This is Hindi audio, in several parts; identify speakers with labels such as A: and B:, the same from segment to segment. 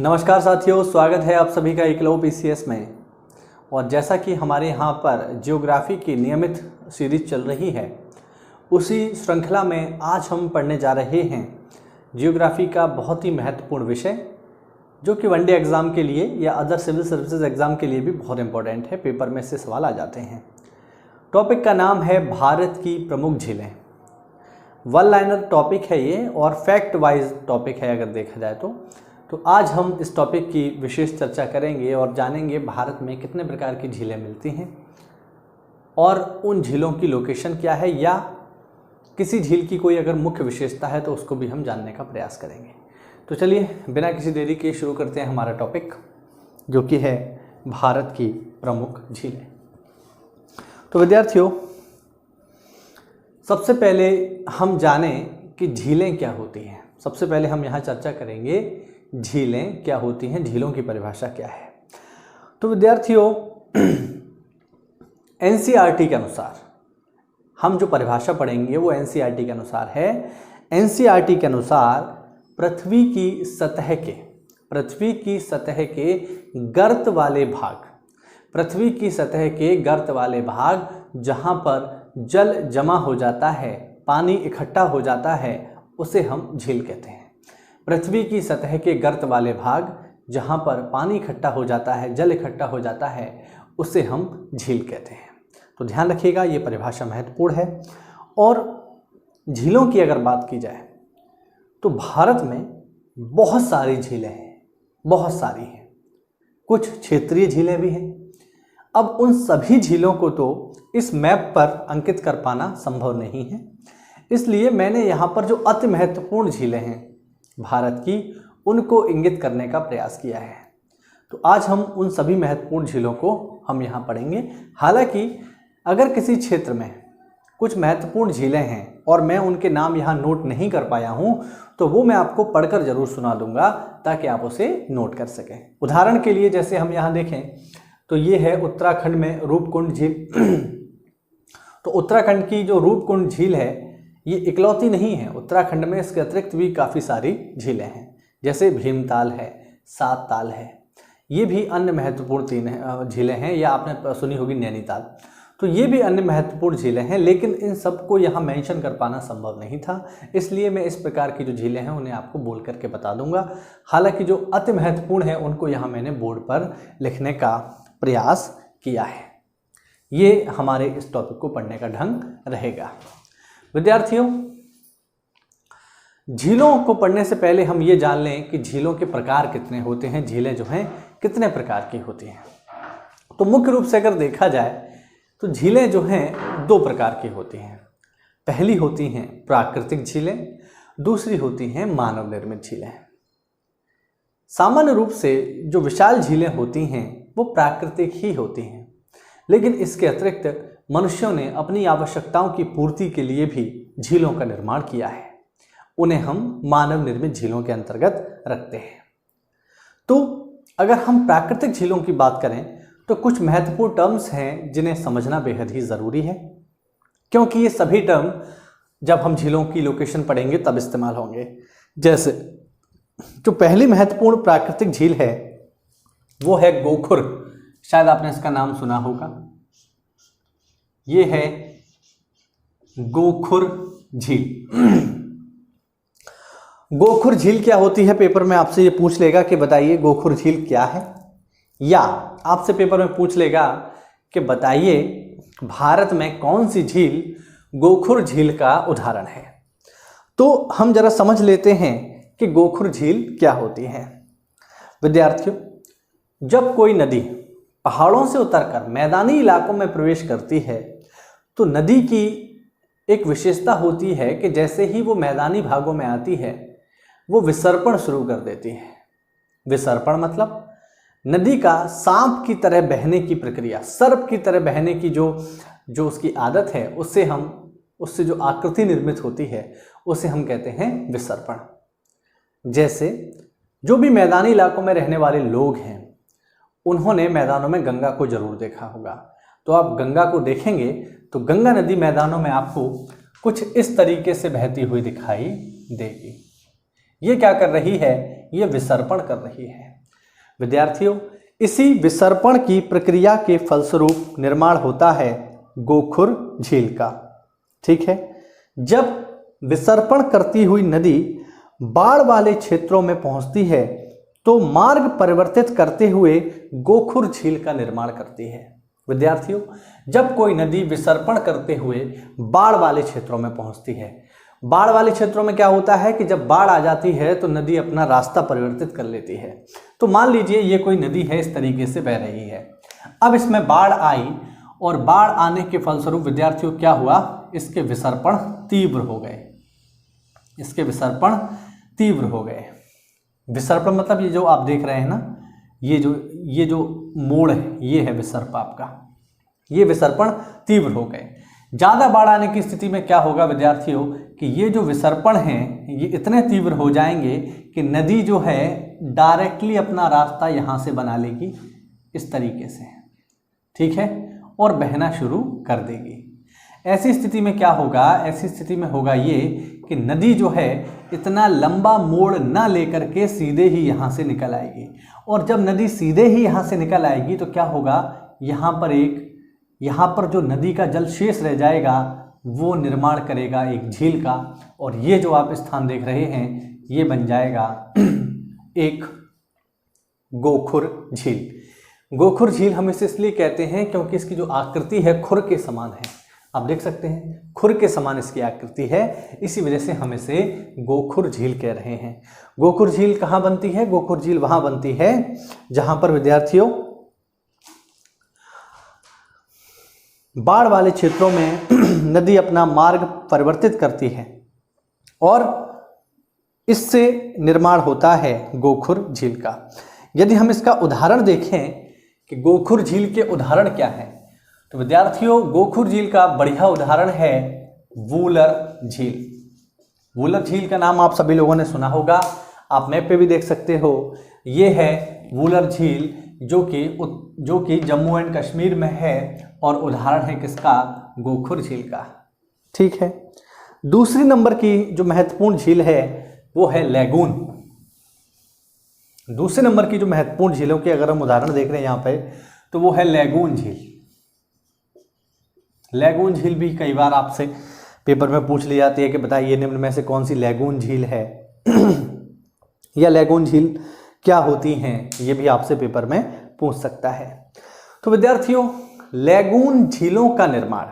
A: नमस्कार साथियों, स्वागत है आप सभी का एकलव्य पीसीएस में। और जैसा कि हमारे यहाँ पर जियोग्राफी की नियमित सीरीज चल रही है, उसी श्रृंखला में आज हम पढ़ने जा रहे हैं जियोग्राफी का बहुत ही महत्वपूर्ण विषय, जो कि वनडे एग्ज़ाम के लिए या अदर सिविल सर्विसेज एग्ज़ाम के लिए भी बहुत इंपॉर्टेंट है। पेपर में से सवाल आ जाते हैं। टॉपिक का नाम है भारत की प्रमुख झीलें। वन लाइनर टॉपिक है ये और फैक्ट वाइज टॉपिक है अगर देखा जाए तो आज हम इस टॉपिक की विशेष चर्चा करेंगे और जानेंगे भारत में कितने प्रकार की झीलें मिलती हैं और उन झीलों की लोकेशन क्या है, या किसी झील की कोई अगर मुख्य विशेषता है तो उसको भी हम जानने का प्रयास करेंगे। तो चलिए बिना किसी देरी के शुरू करते हैं हमारा टॉपिक, जो कि है भारत की प्रमुख झीलें। तो विद्यार्थियों, सबसे पहले हम जानें कि झीलें क्या होती हैं। सबसे पहले हम यहाँ चर्चा करेंगे झीलें क्या होती हैं, झीलों की परिभाषा क्या है। तो विद्यार्थियों, एनसीईआरटी के अनुसार हम जो परिभाषा पढ़ेंगे वो एनसीईआरटी के अनुसार है। एनसीईआरटी के अनुसार पृथ्वी की सतह के गर्त वाले भाग, पृथ्वी की सतह के गर्त वाले भाग जहाँ पर जल जमा हो जाता है, पानी इकट्ठा हो जाता है, उसे हम झील कहते हैं। पृथ्वी की सतह के गर्त वाले भाग जहाँ पर पानी इकट्ठा हो जाता है, जल इकट्ठा हो जाता है, उसे हम झील कहते हैं। तो ध्यान रखिएगा, ये परिभाषा महत्वपूर्ण है। और झीलों की अगर बात की जाए तो भारत में बहुत सारी झीलें हैं, बहुत सारी हैं। कुछ क्षेत्रीय झीलें भी हैं। अब उन सभी झीलों को तो इस मैप पर अंकित कर पाना संभव नहीं है, इसलिए मैंने यहाँ पर जो अति महत्वपूर्ण झीलें हैं भारत की, उनको इंगित करने का प्रयास किया है। तो आज हम उन सभी महत्वपूर्ण झीलों को हम यहाँ पढ़ेंगे। हालांकि अगर किसी क्षेत्र में कुछ महत्वपूर्ण झीलें हैं और मैं उनके नाम यहाँ नोट नहीं कर पाया हूँ, तो वो मैं आपको पढ़कर जरूर सुना दूंगा ताकि आप उसे नोट कर सकें। उदाहरण के लिए जैसे हम यहाँ देखें तो ये है उत्तराखंड में रूपकुंड झील। तो उत्तराखंड की जो रूपकुंड झील है ये इकलौती नहीं है। उत्तराखंड में इसके अतिरिक्त भी काफ़ी सारी झीलें हैं, जैसे भीमताल है, सात ताल है। ये भी अन्य महत्वपूर्ण तीन झीलें हैं, या आपने सुनी होगी नैनीताल। तो ये भी अन्य महत्वपूर्ण झीलें हैं, लेकिन इन सबको यहाँ मेंशन कर पाना संभव नहीं था, इसलिए मैं इस प्रकार की जो झीलें हैं उन्हें आपको बोल करके बता दूंगा। हालांकि जो अति महत्वपूर्ण है उनको यहाँ मैंने बोर्ड पर लिखने का प्रयास किया है। ये हमारे इस टॉपिक को पढ़ने का ढंग रहेगा। विद्यार्थियों, झीलों को पढ़ने से पहले हम ये जान लें कि झीलों के प्रकार कितने होते हैं, झीलें जो हैं कितने प्रकार की होती हैं। तो मुख्य रूप से अगर देखा जाए तो झीलें जो हैं दो प्रकार की होती हैं। पहली होती हैं प्राकृतिक झीलें, दूसरी होती हैं मानव निर्मित झीलें। सामान्य रूप से जो विशाल झीलें होती हैं वो प्राकृतिक ही होती हैं, लेकिन इसके अतिरिक्त मनुष्यों ने अपनी आवश्यकताओं की पूर्ति के लिए भी झीलों का निर्माण किया है। उन्हें हम मानव निर्मित झीलों के अंतर्गत रखते हैं। तो अगर हम प्राकृतिक झीलों की बात करें तो कुछ महत्वपूर्ण टर्म्स हैं जिन्हें समझना बेहद ही ज़रूरी है, क्योंकि ये सभी टर्म जब हम झीलों की लोकेशन पढ़ेंगे तब इस्तेमाल होंगे। जैसे जो पहली महत्वपूर्ण प्राकृतिक झील है वो है गोखुर। शायद आपने इसका नाम सुना होगा। ये है गोखुर झील। गोखुर झील क्या होती है, पेपर में आपसे ये पूछ लेगा कि बताइए गोखुर झील क्या है, या आपसे पेपर में पूछ लेगा कि बताइए भारत में कौन सी झील गोखुर झील का उदाहरण है। तो हम जरा समझ लेते हैं कि गोखुर झील क्या होती है। विद्यार्थियों, जब कोई नदी पहाड़ों से उतरकर मैदानी इलाकों में प्रवेश करती है तो नदी की एक विशेषता होती है कि जैसे ही वो मैदानी भागों में आती है वो विसर्पण शुरू कर देती है। विसर्पण मतलब नदी का सांप की तरह बहने की प्रक्रिया, सर्प की तरह बहने की जो उसकी आदत है, उससे जो आकृति निर्मित होती है उसे हम कहते हैं विसर्पण। जैसे जो भी मैदानी इलाकों में रहने वाले लोग हैं उन्होंने मैदानों में गंगा को जरूर देखा होगा। तो आप गंगा को देखेंगे तो गंगा नदी मैदानों में आपको कुछ इस तरीके से बहती हुई दिखाई देगी। ये क्या कर रही है? ये विसर्पण कर रही है। विद्यार्थियों, इसी विसर्पण की प्रक्रिया के फलस्वरूप निर्माण होता है गोखुर झील का। ठीक है, जब विसर्पण करती हुई नदी बाढ़ वाले क्षेत्रों में पहुंचती है तो मार्ग परिवर्तित करते हुए गोखुर झील का निर्माण करती है। विद्यार्थियों, जब कोई नदी विसर्पण करते हुए बाढ़ वाले क्षेत्रों में पहुंचती है, बाढ़ वाले क्षेत्रों में क्या होता है कि जब बाढ़ आ जाती है तो नदी अपना रास्ता परिवर्तित कर लेती है। तो मान लीजिए ये कोई नदी है, इस तरीके से बह रही है। अब इसमें बाढ़ आई और बाढ़ आने के फलस्वरूप विद्यार्थियों क्या हुआ, इसके विसर्पण तीव्र हो गए। इसके विसर्पण तीव्र हो गए। विसर्पण मतलब ये जो आप देख रहे हैं ना, ये जो मोड़ है, ये है विसर्प आपका। ये विसर्पण तीव्र हो गए। ज़्यादा बाढ़ आने की स्थिति में क्या होगा विद्यार्थियों कि ये जो विसर्पण हैं ये इतने तीव्र हो जाएंगे कि नदी जो है डायरेक्टली अपना रास्ता यहाँ से बना लेगी इस तरीके से। ठीक है, और बहना शुरू कर देगी। ऐसी स्थिति में क्या होगा, ऐसी स्थिति में होगा ये कि नदी जो है इतना लंबा मोड़ ना लेकर के सीधे ही यहाँ से निकल आएगी। और जब नदी सीधे ही यहाँ से निकल आएगी तो क्या होगा, यहाँ पर जो नदी का जल शेष रह जाएगा वो निर्माण करेगा एक झील का। और ये जो आप स्थान देख रहे हैं ये बन जाएगा एक गोखुर झील। गोखुर झील हम इसे इसलिए कहते हैं क्योंकि इसकी जो आकृति है खुर के समान है। आप देख सकते हैं खुर के समान इसकी आकृति है, इसी वजह से हम इसे गोखुर झील कह रहे हैं। गोखुर झील कहाँ बनती है? गोखुर झील वहां बनती है जहां पर विद्यार्थियों बाढ़ वाले क्षेत्रों में नदी अपना मार्ग परिवर्तित करती है और इससे निर्माण होता है गोखुर झील का। यदि हम इसका उदाहरण देखें कि गोखुर झील के उदाहरण क्या है, तो विद्यार्थियों गोखुर झील का बढ़िया उदाहरण है वूलर झील। वूलर झील का नाम आप सभी लोगों ने सुना होगा, आप मैप पे भी देख सकते हो। ये है वूलर झील जो कि जम्मू एंड कश्मीर में है और उदाहरण है किसका? गोखुर झील का। ठीक है, दूसरी नंबर की जो महत्वपूर्ण झील है वो है लैगून। दूसरे नंबर की जो महत्वपूर्ण झीलों के अगर हम उदाहरण देख रहे हैं यहाँ पे तो वो है लैगून झील। लैगून झील भी कई बार आपसे पेपर में पूछ ली जाती है कि बताइए निम्न में से कौन सी लैगून झील है या लैगून झील क्या होती हैं, ये भी आपसे पेपर में पूछ सकता है। तो विद्यार्थियों लैगून झीलों का निर्माण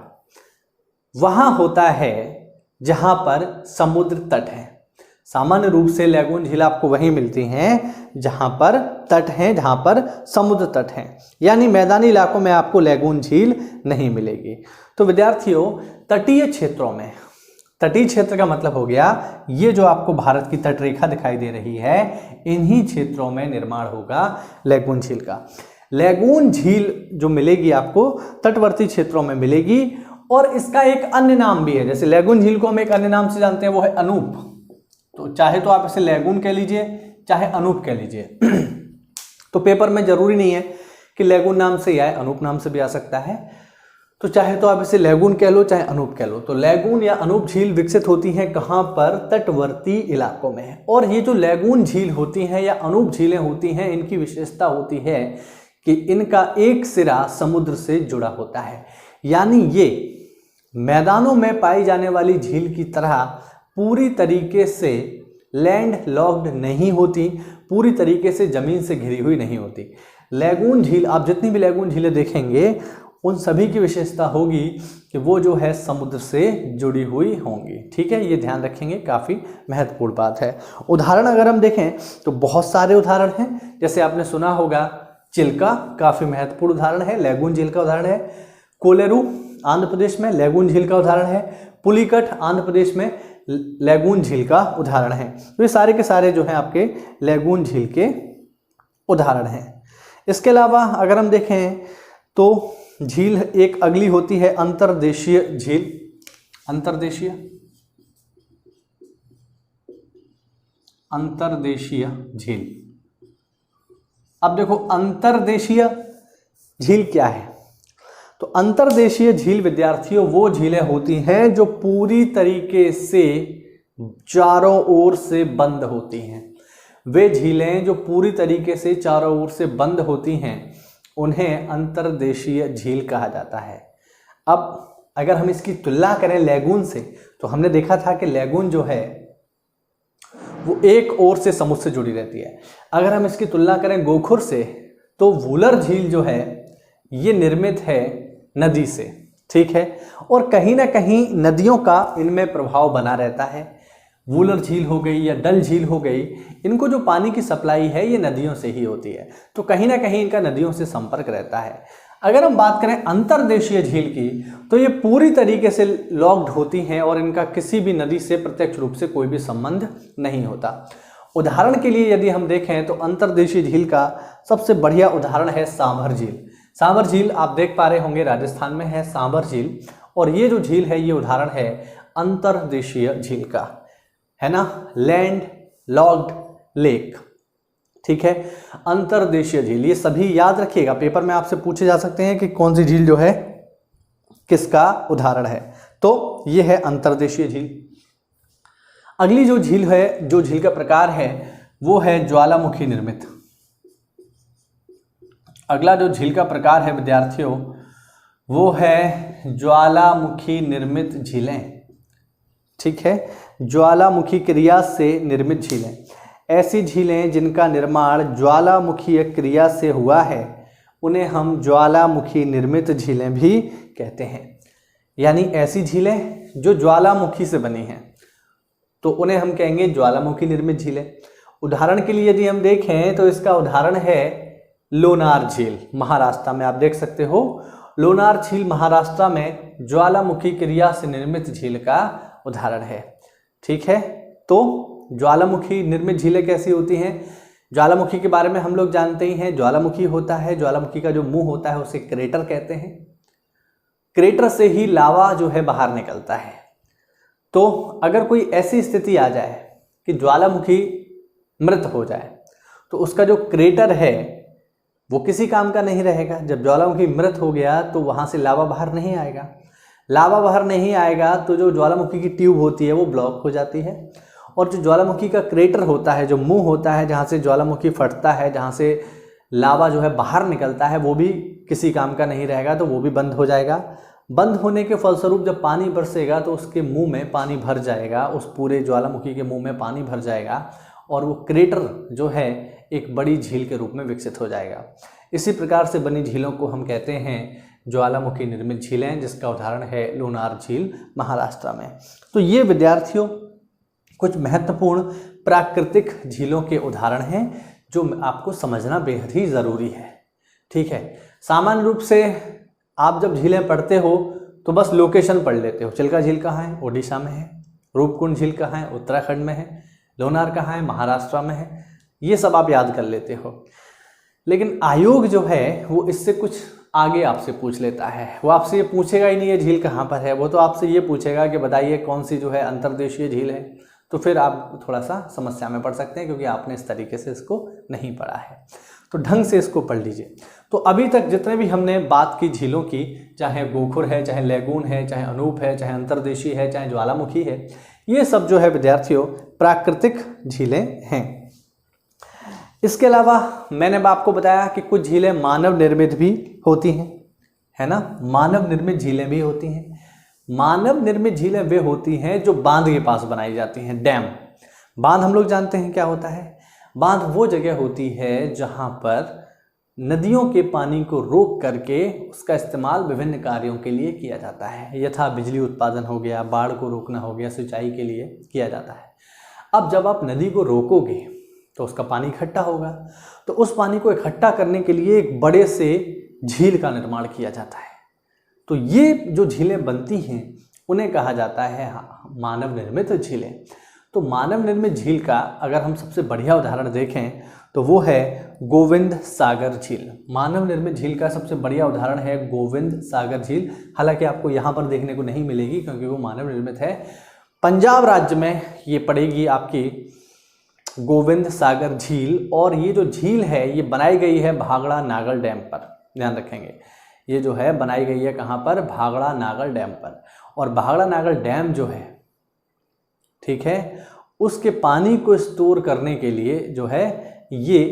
A: वहां होता है जहां पर समुद्र तट है। सामान्य रूप से लैगून झील आपको वहीं मिलती हैं जहां पर तट हैं, जहां पर समुद्र तट हैं, यानी मैदानी इलाकों में आपको लैगून झील नहीं मिलेगी। तो विद्यार्थियों तटीय क्षेत्रों में, तटीय क्षेत्र का मतलब हो गया ये जो आपको भारत की तट रेखा दिखाई दे रही है, इन्हीं क्षेत्रों में निर्माण होगा लैगून झील का। लैगून झील जो मिलेगी आपको तटवर्ती क्षेत्रों में मिलेगी और इसका एक अन्य नाम भी है। जैसे लैगून झील को हम एक अन्य नाम से जानते हैं, वो है अनूप। तो चाहे तो आप इसे लैगून कह लीजिए चाहे अनूप कह लीजिए। तो पेपर में जरूरी नहीं है कि लैगून नाम से ही आए, अनूप नाम से भी आ सकता है। तो चाहे तो आप इसे लैगून कह लो चाहे अनूप कह लो। तो लैगून या अनूप झील विकसित होती हैं कहाँ पर? तटवर्ती इलाकों में। और ये जो लैगून झील होती हैं या अनूप झीलें होती हैं, इनकी विशेषता होती है कि इनका एक सिरा समुद्र से जुड़ा होता है, यानी ये मैदानों में पाई जाने वाली झील की तरह पूरी तरीके से लैंड लॉक्ड नहीं होती, पूरी तरीके से जमीन से घिरी हुई नहीं होती। लैगून झील, आप जितनी भी लैगून झीलें देखेंगे उन सभी की विशेषता होगी कि वो जो है समुद्र से जुड़ी हुई होंगी। ठीक है, ये ध्यान रखेंगे, काफ़ी महत्वपूर्ण बात है। उदाहरण अगर हम देखें तो बहुत सारे उदाहरण हैं। जैसे आपने सुना होगा चिल्का, काफ़ी महत्वपूर्ण उदाहरण है, लैगून झील का उदाहरण है। कोलेरू आंध्र प्रदेश में लैगून झील का उदाहरण है। पुलिकट आंध्र प्रदेश में लैगून झील का उदाहरण है। तो ये सारे के सारे जो हैं आपके लैगून झील के उदाहरण हैं। इसके अलावा अगर हम देखें तो झील एक अगली होती है अंतर्देशीय झील। अंतर्देशीय झील। अब देखो अंतर्देशीय झील क्या है? तो अंतर्देशीय झील विद्यार्थियों वो झीलें होती हैं जो पूरी तरीके से चारों ओर से बंद होती हैं। वे झीलें जो पूरी तरीके से चारों ओर से बंद होती हैं उन्हें अंतर्देशीय झील कहा जाता है। अब अगर हम इसकी तुलना करें लैगून से, तो हमने देखा था कि लैगून जो है वो एक ओर से समुद्र से जुड़ी रहती है। अगर हम इसकी तुलना करें गोखुर से, तो वूलर झील जो है ये निर्मित है नदी से, ठीक है, और कहीं ना कहीं नदियों का इनमें प्रभाव बना रहता है। वूलर झील हो गई या डल झील हो गई, इनको जो पानी की सप्लाई है ये नदियों से ही होती है, तो कहीं ना कहीं इनका नदियों से संपर्क रहता है। अगर हम बात करें अंतर्देशीय झील की, तो ये पूरी तरीके से लॉक्ड होती हैं और इनका किसी भी नदी से प्रत्यक्ष रूप से कोई भी संबंध नहीं होता। उदाहरण के लिए यदि हम देखें तो अंतर्देशीय झील का सबसे बढ़िया उदाहरण है सांभर झील। सांभर झील आप देख पा रहे होंगे राजस्थान में है सांभर झील, और ये जो झील है ये उदाहरण है अंतर्देशीय झील का, है ना, लैंड लॉक्ड लेक, ठीक है, अंतर्देशीय झील। ये सभी याद रखिएगा, पेपर में आपसे पूछे जा सकते हैं कि कौन सी झील जो है किसका उदाहरण है, तो ये है अंतर्देशीय झील। अगली जो झील है, जो झील का प्रकार है वो है ज्वालामुखी निर्मित। अगला जो झील का प्रकार है विद्यार्थियों वो है ज्वालामुखी निर्मित झीलें, ठीक है, ज्वालामुखी क्रिया से निर्मित झीलें। ऐसी झीलें जिनका निर्माण ज्वालामुखीय क्रिया से हुआ है उन्हें हम ज्वालामुखी निर्मित झीलें भी कहते हैं। यानी ऐसी झीलें जो ज्वालामुखी से बनी हैं तो उन्हें हम कहेंगे ज्वालामुखी निर्मित झीलें। उदाहरण के लिए यदि हम देखें तो इसका उदाहरण है लोनार झील, महाराष्ट्र में आप देख सकते हो। लोनार झील महाराष्ट्र में ज्वालामुखी क्रिया से निर्मित झील का उदाहरण है, ठीक है। तो ज्वालामुखी निर्मित झीलें कैसी होती हैं? ज्वालामुखी के बारे में हम लोग जानते ही हैं, ज्वालामुखी होता है, ज्वालामुखी का जो मुंह होता है उसे क्रेटर कहते हैं। क्रेटर से ही लावा जो है बाहर निकलता है। तो अगर कोई ऐसी स्थिति आ जाए कि ज्वालामुखी मृत हो जाए तो उसका जो क्रेटर है वो किसी काम का नहीं रहेगा। जब ज्वालामुखी मृत हो गया तो वहाँ से लावा बाहर नहीं आएगा। लावा बाहर नहीं आएगा तो जो ज्वालामुखी की ट्यूब होती है वो ब्लॉक हो जाती है, और जो ज्वालामुखी का क्रेटर होता है, जो मुंह होता है जहाँ से ज्वालामुखी फटता है, जहाँ से लावा जो है बाहर निकलता है, वो भी किसी काम का नहीं रहेगा, तो वो भी बंद हो जाएगा। बंद होने के फलस्वरूप जब पानी बरसेगा तो उसके मुंह में पानी भर जाएगा, उस पूरे ज्वालामुखी के मुंह में पानी भर जाएगा और वो क्रेटर जो है एक बड़ी झील के रूप में विकसित हो जाएगा। इसी प्रकार से बनी झीलों को हम कहते हैं ज्वालामुखी निर्मित झीलें, जिसका उदाहरण है लोनार झील महाराष्ट्र में। तो ये विद्यार्थियों कुछ महत्वपूर्ण प्राकृतिक झीलों के उदाहरण हैं जो आपको समझना बेहद ही ज़रूरी है, ठीक है। सामान्य रूप से आप जब झीलें पढ़ते हो तो बस लोकेशन पढ़ लेते हो। चिल्का झील कहाँ है? ओडिशा में है। रूपकुंड झील कहाँ है? उत्तराखंड में है। लोनार कहाँ है? महाराष्ट्र में है। ये सब आप याद कर लेते हो। लेकिन आयोग जो है वो इससे कुछ आगे आपसे पूछ लेता है। वो आपसे ये पूछेगा ही नहीं ये झील कहाँ पर है, वो तो आपसे ये पूछेगा कि बताइए कौन सी जो है अंतर्देशीय झील है। तो फिर आप थोड़ा सा समस्या में पड़ सकते हैं क्योंकि आपने इस तरीके से इसको नहीं पढ़ा है। तो ढंग से इसको पढ़ लीजिए। तो अभी तक जितने भी हमने बात की झीलों की, चाहे गोखुर है, चाहे लैगून है, चाहे अनूप है, चाहे अंतर्देशीय है, चाहे ज्वालामुखी है, ये सब जो है विद्यार्थियों प्राकृतिक झीलें हैं। इसके अलावा मैंने आपको बताया कि कुछ झीलें मानव निर्मित भी होती हैं, है ना। मानव निर्मित झीलें भी होती हैं। मानव निर्मित झीलें वे होती हैं जो बांध के पास बनाई जाती हैं, डैम। बांध हम लोग जानते हैं क्या होता है। बांध वो जगह होती है जहाँ पर नदियों के पानी को रोक करके उसका इस्तेमाल विभिन्न कार्यों के लिए किया जाता है। यथा बिजली उत्पादन हो गया, बाढ़ को रोकना हो गया, सिंचाई के लिए किया जाता है। अब जब आप नदी को रोकोगे तो उसका पानी इकट्ठा होगा, तो उस पानी को इकट्ठा करने के लिए एक बड़े से झील का निर्माण किया जाता है। तो ये जो झीलें बनती हैं उन्हें कहा जाता है मानव निर्मित झीलें। तो मानव निर्मित झील का अगर हम सबसे बढ़िया उदाहरण देखें तो वो है गोविंद सागर झील। मानव निर्मित झील का सबसे बढ़िया उदाहरण है गोविंद सागर झील। हालांकि आपको यहाँ पर देखने को नहीं मिलेगी क्योंकि वो मानव निर्मित है। पंजाब राज्य में ये पड़ेगी आपकी गोविंद सागर झील। और ये जो झील है ये बनाई गई है भागड़ा नागल डैम पर, ध्यान रखेंगे। ये जो है बनाई गई है कहाँ पर? भागड़ा नागल डैम पर। और भागड़ा नागल डैम जो है, ठीक है, उसके पानी को स्टोर करने के लिए जो है ये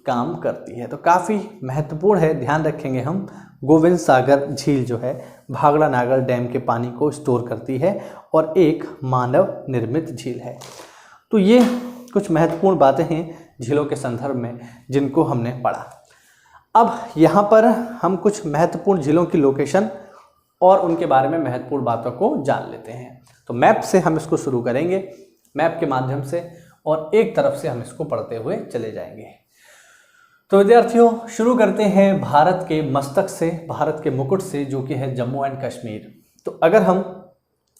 A: काम करती है। तो काफ़ी महत्वपूर्ण है, ध्यान रखेंगे हम। गोविंद सागर झील जो है भाखड़ा नागर डैम के पानी को स्टोर करती है और एक मानव निर्मित झील है। तो ये कुछ महत्वपूर्ण बातें हैं झीलों के संदर्भ में जिनको हमने पढ़ा। अब यहाँ पर हम कुछ महत्वपूर्ण झीलों की लोकेशन और उनके बारे में महत्वपूर्ण बातों को जान लेते हैं। तो मैप से हम इसको शुरू करेंगे, मैप के माध्यम से, और एक तरफ से हम इसको पढ़ते हुए चले जाएंगे। तो विद्यार्थियों शुरू करते हैं भारत के मस्तक से, भारत के मुकुट से, जो कि है जम्मू एंड कश्मीर। तो अगर हम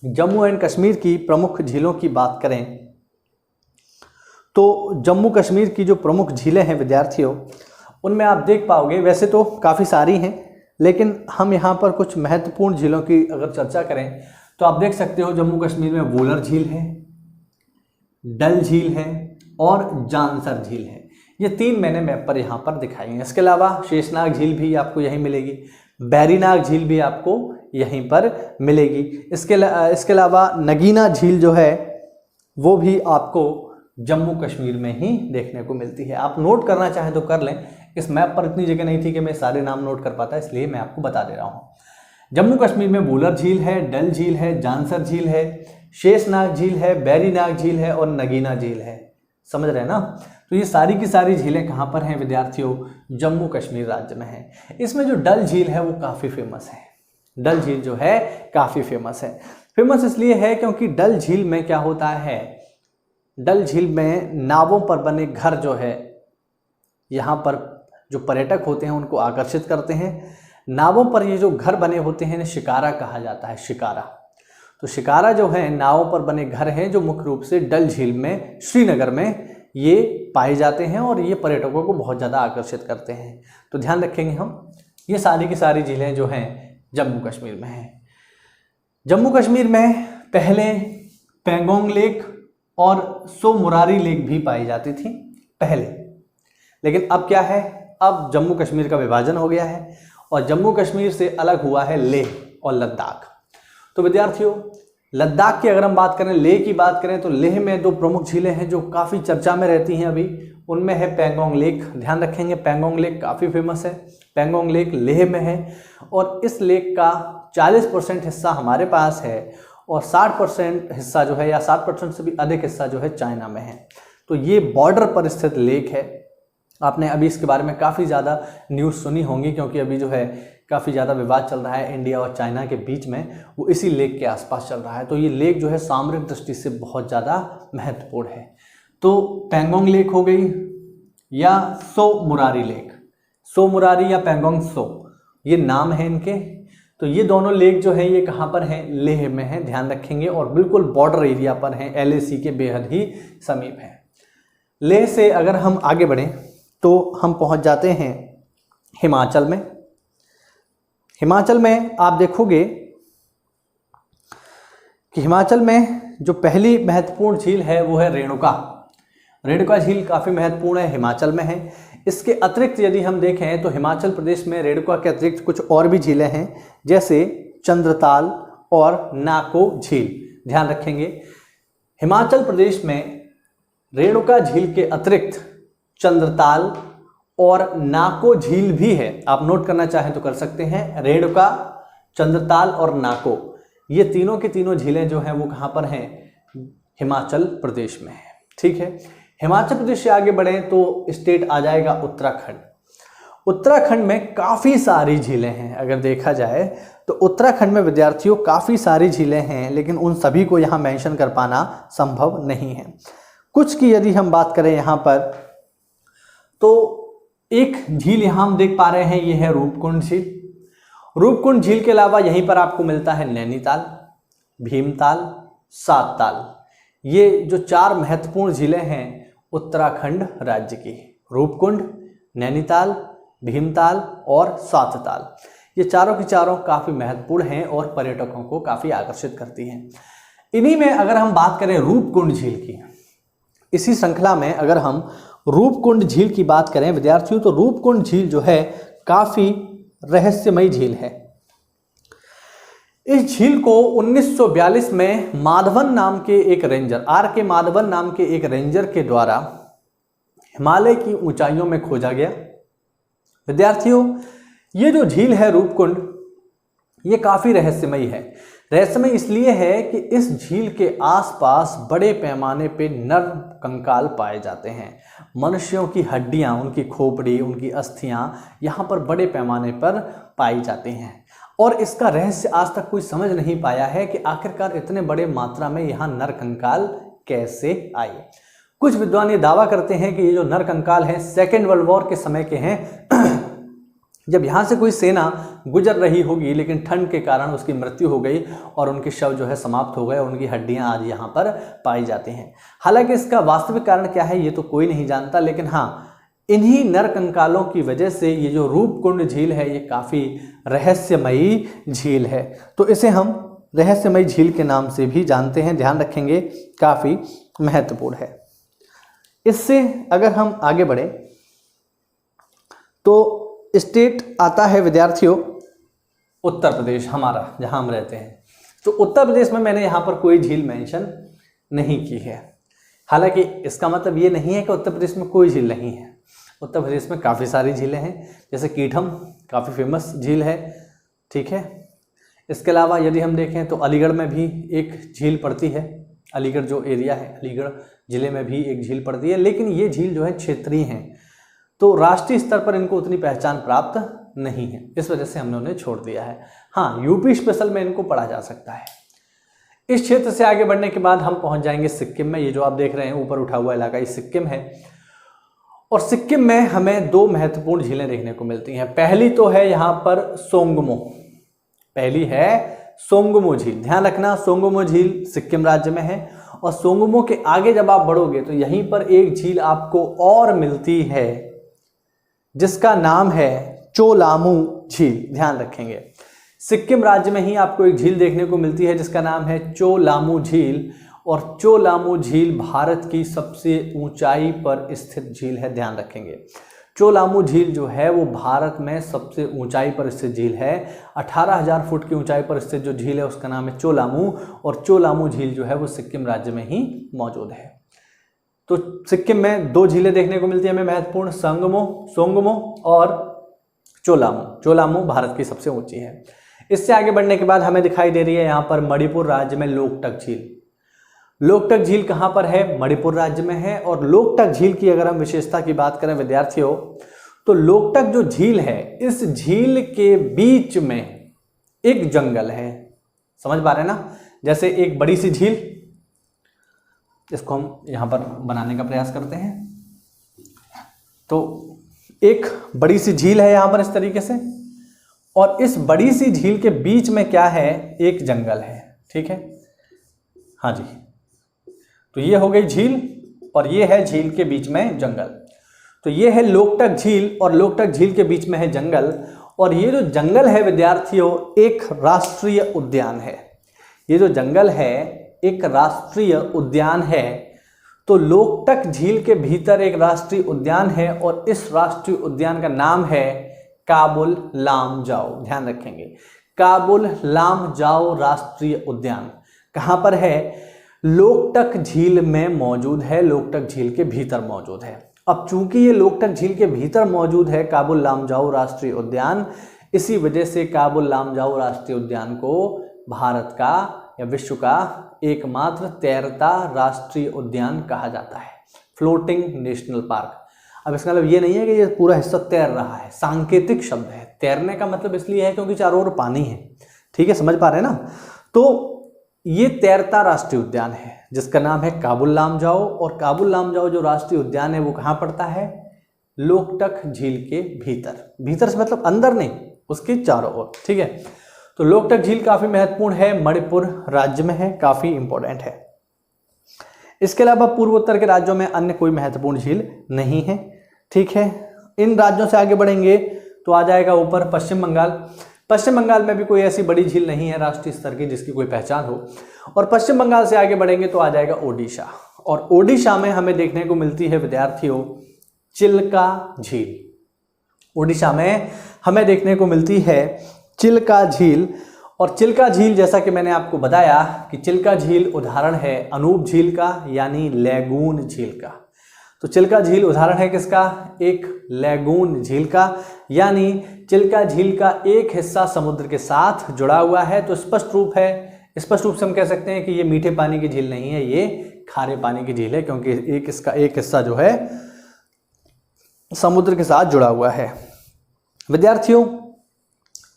A: जम्मू एंड कश्मीर की प्रमुख झीलों की बात करें तो जम्मू कश्मीर की जो प्रमुख झीलें हैं विद्यार्थियों, उनमें आप देख पाओगे, वैसे तो काफ़ी सारी हैं, लेकिन हम यहाँ पर कुछ महत्वपूर्ण झीलों की अगर चर्चा करें तो आप देख सकते हो जम्मू कश्मीर में वुलर झील है, डल झील है और जानसर झील है। ये 3 मैंने मैप पर यहाँ पर दिखाई हैं। इसके अलावा शेषनाग झील भी आपको यहीं मिलेगी, बैरीनाग झील भी आपको यहीं पर मिलेगी। इसके अलावा नगीना झील जो है वो भी आपको जम्मू कश्मीर में ही देखने को मिलती है। आप नोट करना चाहें तो कर लें, इस मैप पर इतनी जगह नहीं थी कि मैं सारे नाम नोट कर पाता, इसलिए मैं आपको बता दे रहा हूँ। जम्मू कश्मीर में वुलर झील है, डल झील है, जानसर झील है, शेषनाग झील है, बैरीनाग झील है और नगीना झील है। समझ रहे हैं ना? तो ये सारी की सारी झीलें कहाँ पर हैं विद्यार्थियों? जम्मू कश्मीर राज्य में है। इसमें जो डल झील है वो काफ़ी फेमस है। डल झील जो है काफ़ी फेमस है। फेमस इसलिए है क्योंकि डल झील में क्या होता है, डल झील में नावों पर बने घर जो है, यहाँ पर जो पर्यटक होते हैं उनको आकर्षित करते हैं। नावों पर ये जो घर बने होते हैं इन्हें शिकारा कहा जाता है, शिकारा। तो शिकारा जो है नावों पर बने घर हैं जो मुख्य रूप से डल झील में, श्रीनगर में ये पाए जाते हैं और ये पर्यटकों को बहुत ज़्यादा आकर्षित करते हैं। तो ध्यान रखेंगे हम, ये सारी की सारी झीलें जो हैं जम्मू कश्मीर में हैं। जम्मू कश्मीर में पहले पेंगोंग लेक और सो मुरारी लेक भी पाई जाती थी पहले, लेकिन अब क्या है, अब जम्मू कश्मीर का विभाजन हो गया है और जम्मू कश्मीर से अलग हुआ है लेह और लद्दाख। तो विद्यार्थियों लद्दाख की अगर हम बात करें, लेह की बात करें, तो लेह में 2 प्रमुख झीलें हैं जो काफ़ी चर्चा में रहती हैं अभी। उनमें है पेंगोंग लेक, ध्यान रखेंगे पेंगोंग लेक काफ़ी फेमस है। पेंगोंग लेक लेह में है और इस लेक का 40% हिस्सा हमारे पास है और 60% हिस्सा जो है, या 60% से भी अधिक हिस्सा जो है चाइना में है। तो ये बॉर्डर पर स्थित लेक है। आपने अभी इसके बारे में काफ़ी ज़्यादा न्यूज़ सुनी होंगी क्योंकि अभी जो है काफ़ी ज़्यादा विवाद चल रहा है इंडिया और चाइना के बीच में, वो इसी लेक के आसपास चल रहा है। तो ये लेक जो है सामरिक दृष्टि से बहुत ज़्यादा महत्वपूर्ण है। तो पेंगोंग लेक हो गई या सो मुरारी लेक, सो मुरारी या पेंगोंग सो, ये नाम है इनके। तो ये दोनों लेक जो है ये कहाँ पर हैं? लेह में है, ध्यान रखेंगे, और बिल्कुल बॉर्डर एरिया पर हैं, LAC के बेहद ही समीप है। लेह से अगर हम आगे बढ़ें तो हम पहुँच जाते हैं हिमाचल में। हिमाचल में आप देखोगे कि हिमाचल में जो पहली महत्वपूर्ण झील है वो है रेणुका। रेणुका झील काफ़ी महत्वपूर्ण है, हिमाचल में है। इसके अतिरिक्त यदि हम देखें तो हिमाचल प्रदेश में रेणुका के अतिरिक्त कुछ और भी झीलें हैं, जैसे चंद्रताल और नाको झील। ध्यान रखेंगे हिमाचल प्रदेश में रेणुका झील के अतिरिक्त चंद्रताल और नाको झील भी है। आप नोट करना चाहें तो कर सकते हैं। रेणुका, चंद्रताल और नाको, ये तीनों की तीनों झीलें जो हैं वो कहाँ पर हैं? हिमाचल प्रदेश में है। ठीक है, हिमाचल प्रदेश से आगे बढ़ें तो स्टेट आ जाएगा उत्तराखंड। उत्तराखंड में काफ़ी सारी झीलें हैं। अगर देखा जाए तो उत्तराखंड में विद्यार्थियों काफ़ी सारी झीलें हैं, लेकिन उन सभी को यहाँ मेंशन कर पाना संभव नहीं है। कुछ की यदि हम बात करें यहाँ पर, तो एक झील यहाँ हम देख पा रहे हैं, ये है रूपकुंड झील। रूपकुंड झील के अलावा यहीं पर आपको मिलता है नैनीताल, भीमताल, सातताल। ये जो 4 महत्वपूर्ण झीलें हैं उत्तराखंड राज्य की, रूपकुंड, नैनीताल, भीमताल और सातताल, ये चारों की चारों काफ़ी महत्वपूर्ण हैं और पर्यटकों को काफ़ी आकर्षित करती हैं। इन्हीं में अगर हम बात करें रूपकुंड झील की, इसी श्रृंखला में अगर हम रूपकुंड झील की बात करें विद्यार्थियों, तो रूपकुंड झील जो है काफ़ी रहस्यमयी झील है। इस झील को 1942 में माधवन नाम के एक रेंजर, आर के माधवन नाम के एक रेंजर के द्वारा हिमालय की ऊंचाइयों में खोजा गया। विद्यार्थियों, ये जो झील है रूपकुंड, ये काफी रहस्यमयी है। रहस्यमय इसलिए है कि इस झील के आसपास बड़े पैमाने पे नर कंकाल पाए जाते हैं। मनुष्यों की हड्डियां, उनकी खोपड़ी, उनकी अस्थियां यहाँ पर बड़े पैमाने पर पाई जाती हैं और इसका रहस्य आज तक कोई समझ नहीं पाया है कि आखिरकार इतने बड़े मात्रा में यहाँ नर कंकाल कैसे आए। कुछ विद्वान ये दावा करते हैं कि ये जो नर कंकाल हैं सेकेंड वर्ल्ड वॉर के समय के हैं, जब यहाँ से कोई सेना गुजर रही होगी लेकिन ठंड के कारण उसकी मृत्यु हो गई और उनके शव जो है समाप्त हो गए और उनकी हड्डियाँ आज यहाँ पर पाई जाती हैं। हालांकि इसका वास्तविक कारण क्या है ये तो कोई नहीं जानता, लेकिन हाँ, इन्हीं नर कंकालों की वजह से ये जो रूपकुंड झील है ये काफ़ी रहस्यमयी झील है। तो इसे हम रहस्यमयी झील के नाम से भी जानते हैं, ध्यान रखेंगे, काफ़ी महत्वपूर्ण है। इससे अगर हम आगे बढ़े तो स्टेट आता है विद्यार्थियों उत्तर प्रदेश, हमारा जहां हम रहते हैं। तो उत्तर प्रदेश में मैंने यहाँ पर कोई झील मेंशन नहीं की है। हालांकि इसका मतलब ये नहीं है कि उत्तर प्रदेश में कोई झील नहीं है। उत्तर प्रदेश में काफ़ी सारी झीलें हैं, जैसे कीठम काफ़ी फेमस झील है, ठीक है। इसके अलावा यदि हम देखें तो अलीगढ़ में भी एक झील पड़ती है। अलीगढ़ जो एरिया है, अलीगढ़ ज़िले में भी एक झील पड़ती है, लेकिन ये झील जो है क्षेत्रीय हैं, तो राष्ट्रीय स्तर पर इनको उतनी पहचान प्राप्त नहीं है, इस वजह से हमने उन्हें छोड़ दिया है। हाँ, यूपी स्पेशल में इनको पढ़ा जा सकता है। इस क्षेत्र से आगे बढ़ने के बाद हम पहुंच जाएंगे सिक्किम में। ये जो आप देख रहे हैं ऊपर उठा हुआ इलाका, ये सिक्किम है और सिक्किम में हमें दो महत्वपूर्ण झीलें देखने को मिलती हैं। पहली तो है यहाँ पर सोंगमो, पहली है सोंगमो झील। ध्यान रखना, सोंगमो झील सिक्किम राज्य में है और सोंगमो के आगे जब आप बढ़ोगे तो यहीं पर एक झील आपको और मिलती है जिसका नाम है चोलामू झील। ध्यान रखेंगे, सिक्किम राज्य में ही आपको एक झील देखने को मिलती है जिसका नाम है चोलामू झील, और चोलामू झील भारत की सबसे ऊंचाई पर स्थित झील है। ध्यान रखेंगे, चोलामू झील जो है वो भारत में सबसे ऊंचाई पर स्थित झील है। 18,000 फुट की ऊंचाई पर स्थित जो झील है उसका नाम है चोलामू, और चोलामू झील जो है वो सिक्किम राज्य में ही मौजूद है। तो सिक्किम में दो झीलें देखने को मिलती है हमें महत्वपूर्ण, सोंगमो और चोलामू। चोलामू भारत की सबसे ऊंची है। इससे आगे बढ़ने के बाद हमें दिखाई दे रही है यहाँ पर मणिपुर राज्य में लोकटक झील। लोकटक झील कहाँ पर है? मणिपुर राज्य में है। और लोकटक झील की अगर हम विशेषता की बात करें विद्यार्थियों, तो लोकटक जो झील है, इस झील के बीच में एक जंगल है। समझ पा रहे हैं ना? जैसे एक बड़ी सी झील, इसको हम यहाँ पर बनाने का प्रयास करते हैं। तो एक बड़ी सी झील है यहाँ पर इस तरीके से, और इस बड़ी सी झील के बीच में क्या है? एक जंगल है। ठीक है, हाँ जी। तो ये हो गई झील और ये है झील के बीच में जंगल। तो ये है लोकटक झील और लोकटक झील के बीच में है जंगल। और ये जो जंगल है विद्यार्थियों, एक राष्ट्रीय उद्यान है। ये जो जंगल है एक राष्ट्रीय उद्यान है। तो लोकटक झील के भीतर एक राष्ट्रीय उद्यान है और इस राष्ट्रीय उद्यान का नाम है काबुल लामजाओ। ध्यान रखेंगे, काबुल लामजाओ राष्ट्रीय उद्यान कहाँ पर है? लोकटक झील में मौजूद है, लोकटक झील के भीतर मौजूद है। अब चूंकि ये लोकटक झील के भीतर मौजूद है काबुल लामजाओ राष्ट्रीय उद्यान, इसी वजह से काबुल लामजाओ राष्ट्रीय उद्यान को भारत का या विश्व का एकमात्र तैरता राष्ट्रीय उद्यान कहा जाता है, फ्लोटिंग नेशनल पार्क। अब इसका मतलब ये नहीं है कि ये पूरा हिस्सा तैर रहा है, सांकेतिक शब्द है। तैरने का मतलब इसलिए है क्योंकि चारों ओर पानी है। ठीक है, समझ पा रहे हैं ना? तो ये तैरता राष्ट्रीय उद्यान है जिसका नाम है काबुल लामजाओ। और काबुल लामजाओ जो राष्ट्रीय उद्यान है वो कहाँ पड़ता है? लोकटक झील के भीतर। भीतर से मतलब अंदर नहीं, उसके चारों ओर। ठीक है, तो लोकटक झील काफी महत्वपूर्ण है, मणिपुर राज्य में है, काफी इंपॉर्टेंट है। इसके अलावा पूर्वोत्तर के राज्यों में अन्य कोई महत्वपूर्ण झील नहीं है। ठीक है, इन राज्यों से आगे बढ़ेंगे तो आ जाएगा ऊपर पश्चिम बंगाल। पश्चिम बंगाल में भी कोई ऐसी बड़ी झील नहीं है राष्ट्रीय स्तर की जिसकी कोई पहचान हो। और पश्चिम बंगाल से आगे बढ़ेंगे तो आ जाएगा ओडिशा। और ओडिशा में हमें देखने को मिलती है विद्यार्थियों चिल्का झील। ओडिशा में हमें देखने को मिलती है चिल्का झील। और चिल्का झील, जैसा कि मैंने आपको बताया कि चिल्का झील उदाहरण है अनूप झील का यानी लैगून झील का। तो चिल्का झील उदाहरण है किसका? एक लैगून झील का, यानी चिल्का झील का एक हिस्सा समुद्र के साथ जुड़ा हुआ है। तो स्पष्ट रूप से हम कह सकते हैं कि ये मीठे पानी की झील नहीं है, ये खारे पानी की झील है, क्योंकि इसका एक हिस्सा जो है समुद्र के साथ जुड़ा हुआ है। विद्यार्थियों,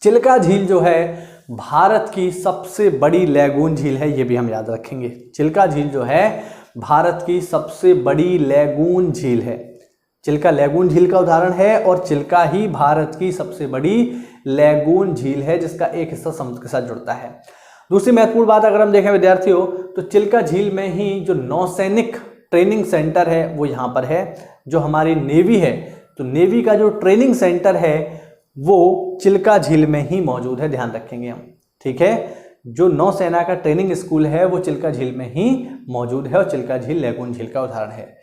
A: चिल्का झील जो है भारत की सबसे बड़ी लैगून झील है, ये भी हम याद रखेंगे। चिल्का झील जो है भारत की सबसे बड़ी लैगून झील है। चिल्का लैगून झील का उदाहरण है और चिल्का ही भारत की सबसे बड़ी लैगून झील है जिसका एक हिस्सा समुद्र के साथ जुड़ता है। दूसरी महत्वपूर्ण बात अगर हम देखें विद्यार्थियों, तो चिल्का झील में ही जो नौसैनिक ट्रेनिंग सेंटर है वो यहाँ पर है। जो हमारी नेवी है, तो नेवी का जो ट्रेनिंग सेंटर है वो चिल्का झील में ही मौजूद है, ध्यान रखेंगे हम, ठीक है। जो नौसेना का ट्रेनिंग स्कूल है वो चिल्का झील में ही मौजूद है और चिल्का झील लैगून झील का उदाहरण है।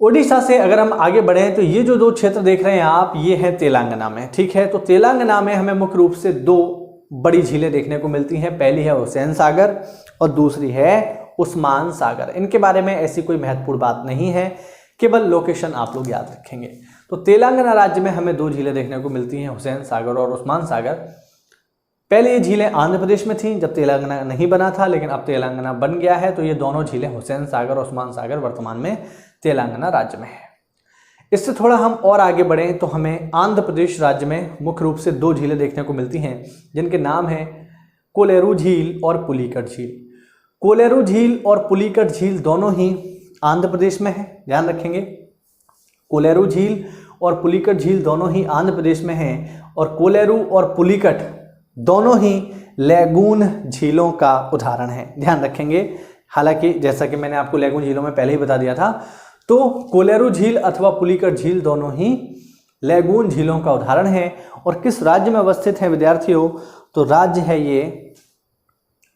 A: ओडिशा से अगर हम आगे बढ़े तो ये जो दो क्षेत्र देख रहे हैं आप, ये है तेलंगाना में, ठीक है। तो तेलंगाना में हमें मुख्य रूप से दो बड़ी झीलें देखने को मिलती हैं। पहली है हुसैन सागर और दूसरी है उस्मान सागर। इनके बारे में ऐसी कोई महत्वपूर्ण बात नहीं है, केवल लोकेशन आप लोग याद रखेंगे। तो तेलंगाना राज्य में हमें दो झीलें देखने को मिलती हैं, हुसैन सागर और उस्मान सागर। पहले ये झीलें आंध्र प्रदेश में थीं जब तेलंगाना नहीं बना था, लेकिन अब तेलंगाना बन गया है। तो ये दोनों झीलें हुसैन सागर और उस्मान सागर वर्तमान में तेलंगाना राज्य में है। इससे थोड़ा हम और आगे बढ़ें तो हमें आंध्र प्रदेश राज्य में मुख्य रूप से दो झीलें देखने को मिलती हैं जिनके नाम हैं कोलेरू झील और पुलिकट झील। कोलेरू झील और पुलिकट झील दोनों ही आंध्र प्रदेश में है, ध्यान रखेंगे। कोलेरू झील और पुलिकट झील दोनों ही आंध्र प्रदेश में हैं और कोलेरू और पुलिकट दोनों ही लैगून झीलों का उदाहरण है, ध्यान रखेंगे। हालांकि जैसा कि मैंने आपको लैगून झीलों में पहले ही बता दिया था, तो कोलेरू झील अथवा पुलिकट झील दोनों ही लैगून झीलों का उदाहरण है। और किस राज्य में अवस्थित है विद्यार्थियों? तो राज्य है ये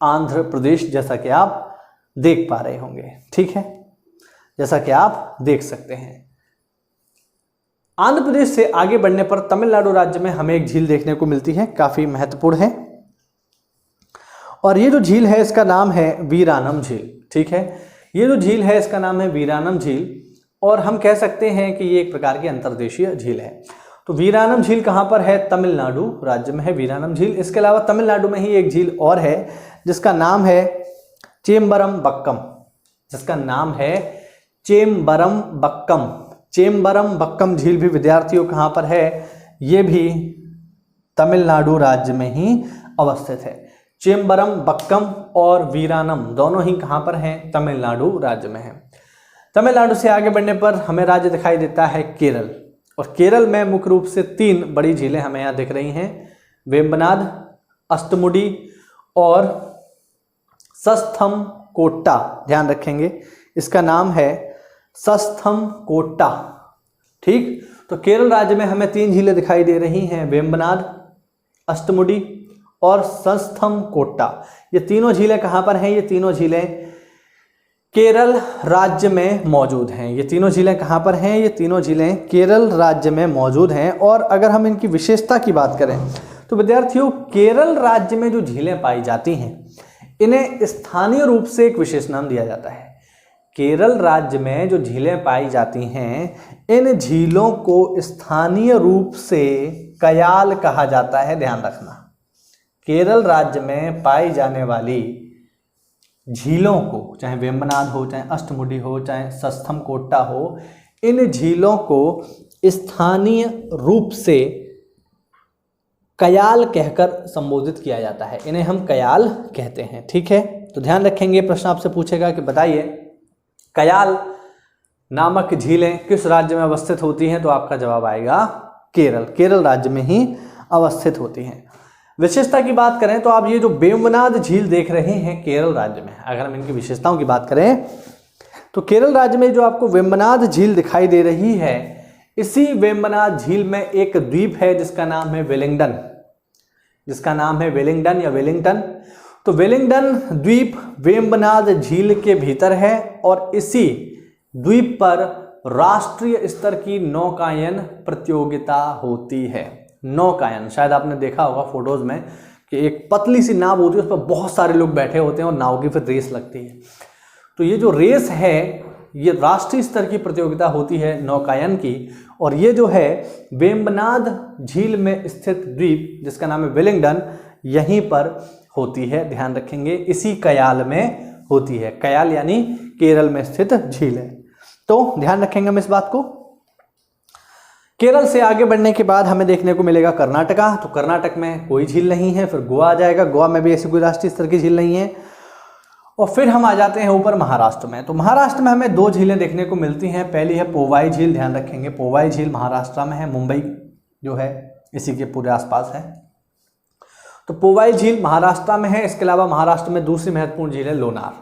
A: आंध्र प्रदेश, जैसा कि आप देख पा रहे होंगे, ठीक है, जैसा कि आप देख सकते हैं। आंध्र प्रदेश से आगे बढ़ने पर तमिलनाडु राज्य में हमें एक झील देखने को मिलती है, काफी महत्वपूर्ण है। और ये जो झील है इसका नाम है वीरानम झील, ठीक है। ये जो झील है इसका नाम है वीरानम झील और हम कह सकते हैं कि ये एक प्रकार की अंतर्देशीय झील है। तो वीरानम झील कहाँ पर है? तमिलनाडु राज्य में है वीरानम झील। इसके अलावा तमिलनाडु में ही एक झील और है जिसका नाम है चेम्बरम बक्कम, जिसका नाम है चेम्बरम बक्कम। चेम्बरम बक्कम झील भी विद्यार्थियों कहाँ पर है? ये भी तमिलनाडु राज्य में ही अवस्थित है। चेम्बरम बक्कम और वीरानम दोनों ही कहाँ पर हैं? तमिलनाडु राज्य में है। तमिलनाडु से आगे बढ़ने पर हमें राज्य दिखाई देता है केरल, और केरल में मुख्य रूप से तीन बड़ी झीलें हमें यहाँ दिख रही हैं, वेम्बनाड, अष्टमुडी और सस्थम कोट्टा, ध्यान रखेंगे। इसका नाम है सस्थम कोट्टा, ठीक। तो केरल राज्य में हमें तीन झीलें दिखाई दे रही हैं, वेम्बनाड, अष्टमुडी और सस्थम कोट्टा। ये तीनों झीलें कहाँ पर हैं? ये तीनों झीलें केरल राज्य में मौजूद हैं। ये तीनों झीलें कहाँ पर हैं? ये तीनों झीलें केरल राज्य में मौजूद हैं। और अगर हम इनकी विशेषता की बात करें तो विद्यार्थियों, केरल राज्य में जो झीलें पाई जाती हैं इन्हें स्थानीय रूप से एक विशेष नाम दिया जाता है। केरल राज्य में जो झीलें पाई जाती हैं इन झीलों को स्थानीय रूप से कयाल कहा जाता है, ध्यान रखना। केरल राज्य में पाई जाने वाली झीलों को, चाहे वेम्बनाड हो, चाहे अष्टमुडी हो, चाहे सस्थम कोट्टा हो, इन झीलों को स्थानीय रूप से कयाल कहकर संबोधित किया जाता है। इन्हें हम कयाल कहते हैं, ठीक है। तो ध्यान रखेंगे, प्रश्न आपसे पूछेगा कि बताइए कयाल नामक झीलें किस राज्य में अवस्थित होती हैं? तो आपका जवाब आएगा केरल। केरल राज्य में ही अवस्थित होती हैं। विशेषता की बात करें तो आप ये जो वेम्बनाड झील देख रहे हैं केरल राज्य में, अगर हम इनकी विशेषताओं की बात करें तो केरल राज्य में जो आपको वेम्बनाड झील दिखाई दे रही है, इसी वेम्बनाड झील में एक द्वीप है जिसका नाम है वेलिंगडन, जिसका नाम है वेलिंगडन या वेलिंगटन। तो वेलिंगडन द्वीप वेम्बनाड झील के भीतर है और इसी द्वीप पर राष्ट्रीय स्तर की नौकायन प्रतियोगिता होती है। नौकायन, शायद आपने देखा होगा फोटोज में कि एक पतली सी नाव होती है, उस पर बहुत सारे लोग बैठे होते हैं और नाव की फिर रेस लगती है। तो ये जो रेस है ये राष्ट्रीय स्तर की प्रतियोगिता होती है नौकायन की, और ये जो है वेम्बनाड झील में स्थित द्वीप जिसका नाम है वेलिंगडन, यहीं पर होती है। ध्यान रखेंगे, इसी कयाल में होती है। कयाल यानी केरल में स्थित झील है, तो ध्यान रखेंगे हम इस बात को। केरल से आगे बढ़ने के बाद हमें देखने को मिलेगा कर्नाटका। तो कर्नाटक में कोई झील नहीं है। फिर गोवा आ जाएगा, गोवा में भी ऐसी कोई राष्ट्रीय स्तर की झील नहीं है। और फिर हम आ जाते हैं ऊपर महाराष्ट्र में। तो महाराष्ट्र में हमें 2 झीलें देखने को मिलती हैं। पहली है पोवाई झील, ध्यान रखेंगे पोवाई झील महाराष्ट्र में है, मुंबई जो है इसी के पूरे आसपास है। तो पोवाई झील महाराष्ट्र में है। इसके अलावा महाराष्ट्र में दूसरी महत्वपूर्ण झील है लोनार।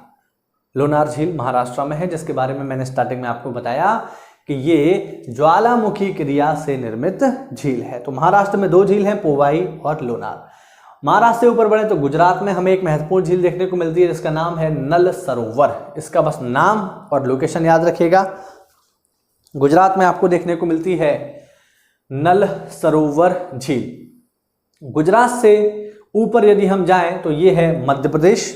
A: लोनार झील महाराष्ट्र में है, जिसके बारे में मैंने स्टार्टिंग में आपको बताया कि ये ज्वालामुखी क्रिया से निर्मित झील है। तो महाराष्ट्र में 2 झील हैं, पोवाई और लोनार। महाराष्ट्र से ऊपर बढ़े तो गुजरात में हमें एक महत्वपूर्ण झील देखने को मिलती है जिसका नाम है नल सरोवर। इसका बस नाम और लोकेशन याद रखिएगा। गुजरात में आपको देखने को मिलती है नल सरोवर झील। गुजरात से ऊपर यदि हम जाएं तो ये है मध्य प्रदेश,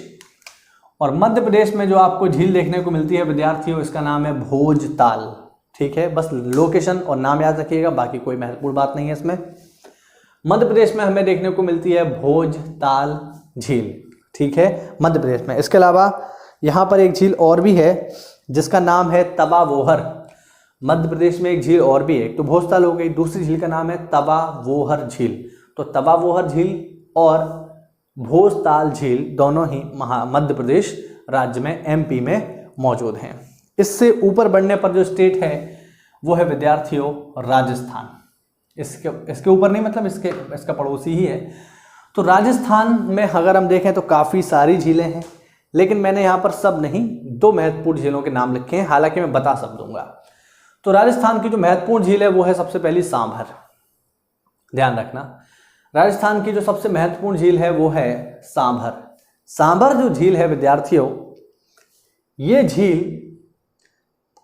A: और मध्य प्रदेश में जो आपको झील देखने को मिलती है विद्यार्थियों, इसका नाम है भोजताल। ठीक है, बस लोकेशन और नाम याद रखिएगा, बाकी कोई महत्वपूर्ण बात नहीं है इसमें। मध्य प्रदेश में हमें देखने को मिलती है भोजताल झील। ठीक है, मध्य प्रदेश में। इसके अलावा यहाँ पर एक झील और भी है जिसका नाम है तवा वोहर। मध्य प्रदेश में एक झील और भी है, तो भोजताल हो गई, दूसरी झील का नाम है तवा वोहर झील। तो तवा वोहर झील और भोजताल झील दोनों ही मध्य प्रदेश राज्य में एमपी में मौजूद हैं। इससे ऊपर बढ़ने पर जो स्टेट है वो है विद्यार्थियों राजस्थान। इसके ऊपर नहीं, मतलब इसका पड़ोसी ही है। तो राजस्थान में अगर हम देखें तो काफ़ी सारी झीलें हैं, लेकिन मैंने यहाँ पर सब नहीं 2 महत्वपूर्ण झीलों के नाम लिखे हैं, हालांकि मैं बता सब दूंगा। तो राजस्थान की जो महत्वपूर्ण झील है वो है सबसे पहली सांभर। ध्यान रखना, राजस्थान की जो सबसे महत्वपूर्ण झील है वो है सांभर। सांभर जो झील है विद्यार्थियों, ये झील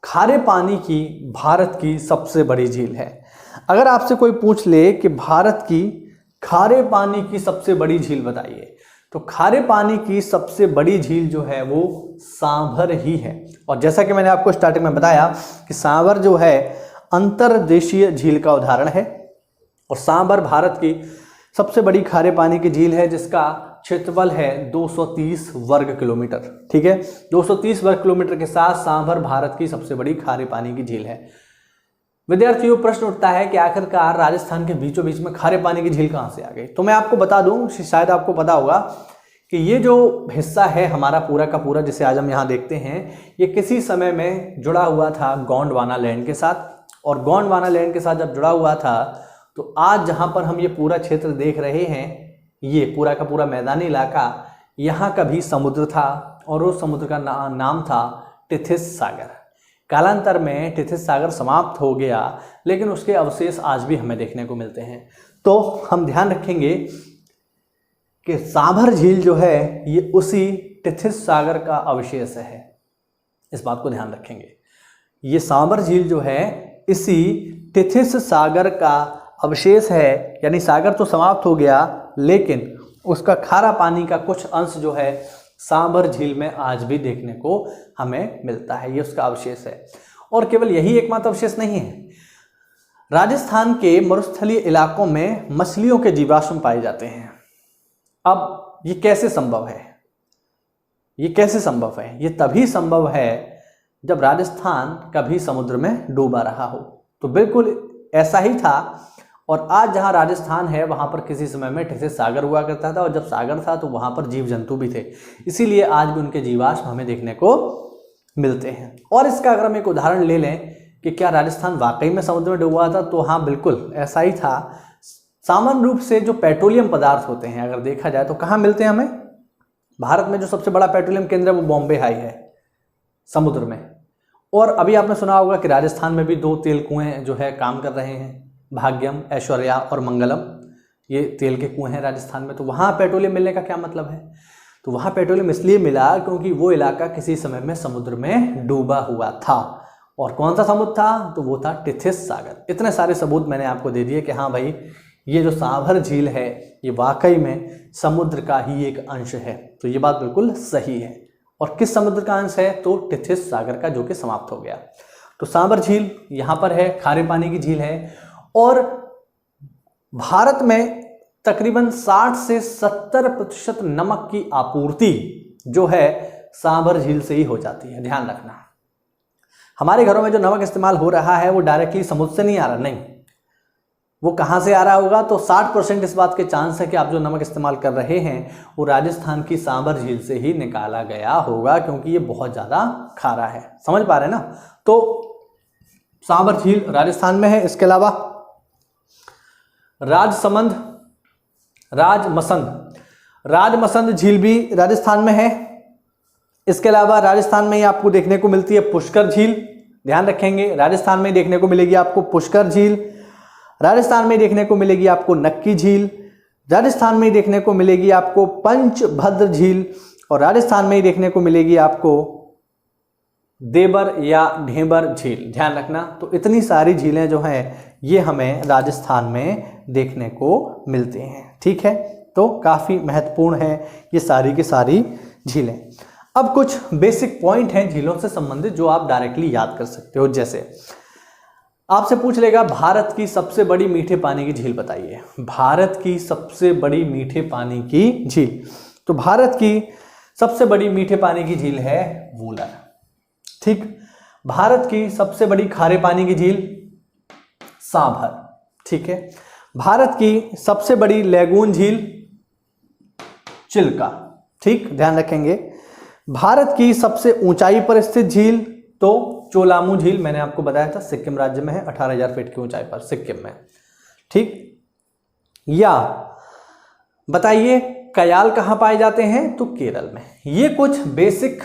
A: खारे पानी की भारत की सबसे बड़ी झील है। अगर आपसे कोई पूछ ले कि भारत की खारे पानी की सबसे बड़ी झील बताइए, तो खारे पानी की सबसे बड़ी झील जो है वो सांभर ही है। और जैसा कि मैंने आपको स्टार्टिंग में बताया कि सांभर जो है अंतर्देशीय झील का उदाहरण है, और सांभर भारत की सबसे बड़ी खारे पानी की झील है जिसका क्षेत्रफल है 230 वर्ग किलोमीटर। ठीक है, 230 वर्ग किलोमीटर के साथ सांभर भारत की सबसे बड़ी खारे पानी की झील है। विद्यार्थियों, प्रश्न उठता है कि आखिरकार राजस्थान के बीचों बीच में खारे पानी की झील कहां से आ गई। तो मैं आपको बता दूं, शायद आपको पता होगा कि ये जो हिस्सा है हमारा पूरा का पूरा जिसे आज हम यहाँ देखते हैं, ये किसी समय में जुड़ा हुआ था गोंडवाना लैंड के साथ, और गोंडवाना लैंड के साथ जब जुड़ा हुआ था तो आज जहाँ पर हम ये पूरा क्षेत्र देख रहे हैं, ये पूरा का पूरा मैदानी इलाका, यहाँ का भी समुद्र था, और उस समुद्र का नाम था टिथिस सागर। कालांतर में टिथिस सागर समाप्त हो गया, लेकिन उसके अवशेष आज भी हमें देखने को मिलते हैं। तो हम ध्यान रखेंगे कि सांभर झील जो है ये उसी टिथिस सागर का अवशेष है, इस बात को ध्यान रखेंगे। ये सांभर झील जो है इसी टिथिस सागर का अवशेष है, यानी सागर तो समाप्त हो गया लेकिन उसका खारा पानी का कुछ अंश जो है सांभर झील में आज भी देखने को हमें मिलता है, ये उसका अवशेष है। और केवल यही एकमात्र अवशेष नहीं है, राजस्थान के मरुस्थलीय इलाकों में मछलियों के जीवाश्म पाए जाते हैं। अब ये कैसे संभव है? ये कैसे संभव है? ये तभी संभव है जब राजस्थान कभी समुद्र में डूबा रहा हो। तो बिल्कुल ऐसा ही था, और आज जहाँ राजस्थान है वहाँ पर किसी समय में टिथिस सागर हुआ करता था, और जब सागर था तो वहाँ पर जीव जंतु भी थे, इसीलिए आज भी उनके जीवाश्म हमें देखने को मिलते हैं। और इसका अगर हम एक उदाहरण ले लें कि क्या राजस्थान वाकई में समुद्र में डूबा था, तो हाँ बिल्कुल ऐसा ही था। सामान्य रूप से जो पेट्रोलियम पदार्थ होते हैं अगर देखा जाए तो कहाँ मिलते हैं हमें? भारत में जो सबसे बड़ा पेट्रोलियम केंद्र है वो बॉम्बे हाई है समुद्र में। और अभी आपने सुना होगा कि राजस्थान में भी 2 तेल कुएं जो है काम कर रहे हैं, भाग्यम, ऐश्वर्या और मंगलम, ये तेल के कुएं हैं राजस्थान में। तो वहाँ पेट्रोलियम मिलने का क्या मतलब है? तो वहाँ पेट्रोलियम इसलिए मिला क्योंकि वो इलाका किसी समय में समुद्र में डूबा हुआ था। और कौन सा समुद्र था? तो वो था टिथिस सागर। इतने सारे सबूत मैंने आपको दे दिए कि हाँ भाई ये जो सांभर झील है ये वाकई में समुद्र का ही एक अंश है। तो ये बात बिल्कुल सही है। और किस समुद्र का अंश है? तो टिथिस सागर का, जो कि समाप्त हो गया। तो सांभर झील यहाँ पर है, खारे पानी की झील है। और भारत में तकरीबन 60 से 70% नमक की आपूर्ति जो है सांभर झील से ही हो जाती है। ध्यान रखना, हमारे घरों में जो नमक इस्तेमाल हो रहा है वो डायरेक्टली समुद्र से नहीं आ रहा, नहीं, वो कहाँ से आ रहा होगा? तो 60% इस बात के चांस है कि आप जो नमक इस्तेमाल कर रहे हैं वो राजस्थान की सांभर झील से ही निकाला गया होगा, क्योंकि ये बहुत ज़्यादा खारा है। समझ पा रहे हैं ना? तो सांभर झील राजस्थान में है। इसके अलावा राजमसंद झील भी राजस्थान में है। इसके अलावा राजस्थान में ही आपको देखने को मिलती है पुष्कर झील। ध्यान रखेंगे, राजस्थान में देखने को मिलेगी आपको पुष्कर झील, राजस्थान में देखने को मिलेगी आपको नक्की झील, राजस्थान में देखने को मिलेगी आपको पंचभद्र झील, और राजस्थान में ही देखने को मिलेगी आपको देबर या ढेबर झील। ध्यान रखना, तो इतनी सारी झीलें जो हैं ये हमें राजस्थान में देखने को मिलती हैं। ठीक है, तो काफ़ी महत्वपूर्ण है ये सारी की सारी झीलें। अब कुछ बेसिक पॉइंट हैं झीलों से संबंधित जो आप डायरेक्टली याद कर सकते हो। जैसे आपसे पूछ लेगा भारत की सबसे बड़ी मीठे पानी की झील बताइए। भारत की सबसे बड़ी मीठे पानी की झील, तो भारत की सबसे बड़ी मीठे पानी की झील है वूलर। ठीक, भारत की सबसे बड़ी खारे पानी की झील सांभर। ठीक है, भारत की सबसे बड़ी लैगून झील चिल्का। ठीक, ध्यान रखेंगे। भारत की सबसे ऊंचाई पर स्थित झील तो चोलामू झील, मैंने आपको बताया था सिक्किम राज्य में है, 18,000 फीट की ऊंचाई पर सिक्किम में। ठीक, या बताइए कयाल कहां पाए जाते हैं? तो केरल में। ये कुछ बेसिक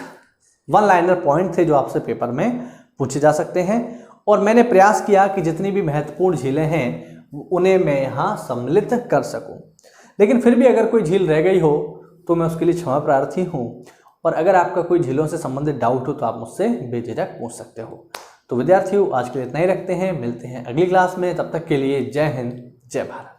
A: वन लाइनर पॉइंट थे जो आपसे पेपर में पूछे जा सकते हैं, और मैंने प्रयास किया कि जितनी भी महत्वपूर्ण झीलें हैं उन्हें मैं यहाँ सम्मिलित कर सकूं। लेकिन फिर भी अगर कोई झील रह गई हो तो मैं उसके लिए क्षमा प्रार्थी हूँ, और अगर आपका कोई झीलों से संबंधित डाउट हो तो आप मुझसे बेझिझक पूछ सकते हो। तो विद्यार्थियों, आज के लिए इतना ही रखते हैं, मिलते हैं अगली क्लास में। तब तक के लिए जय हिंद, जय भारत।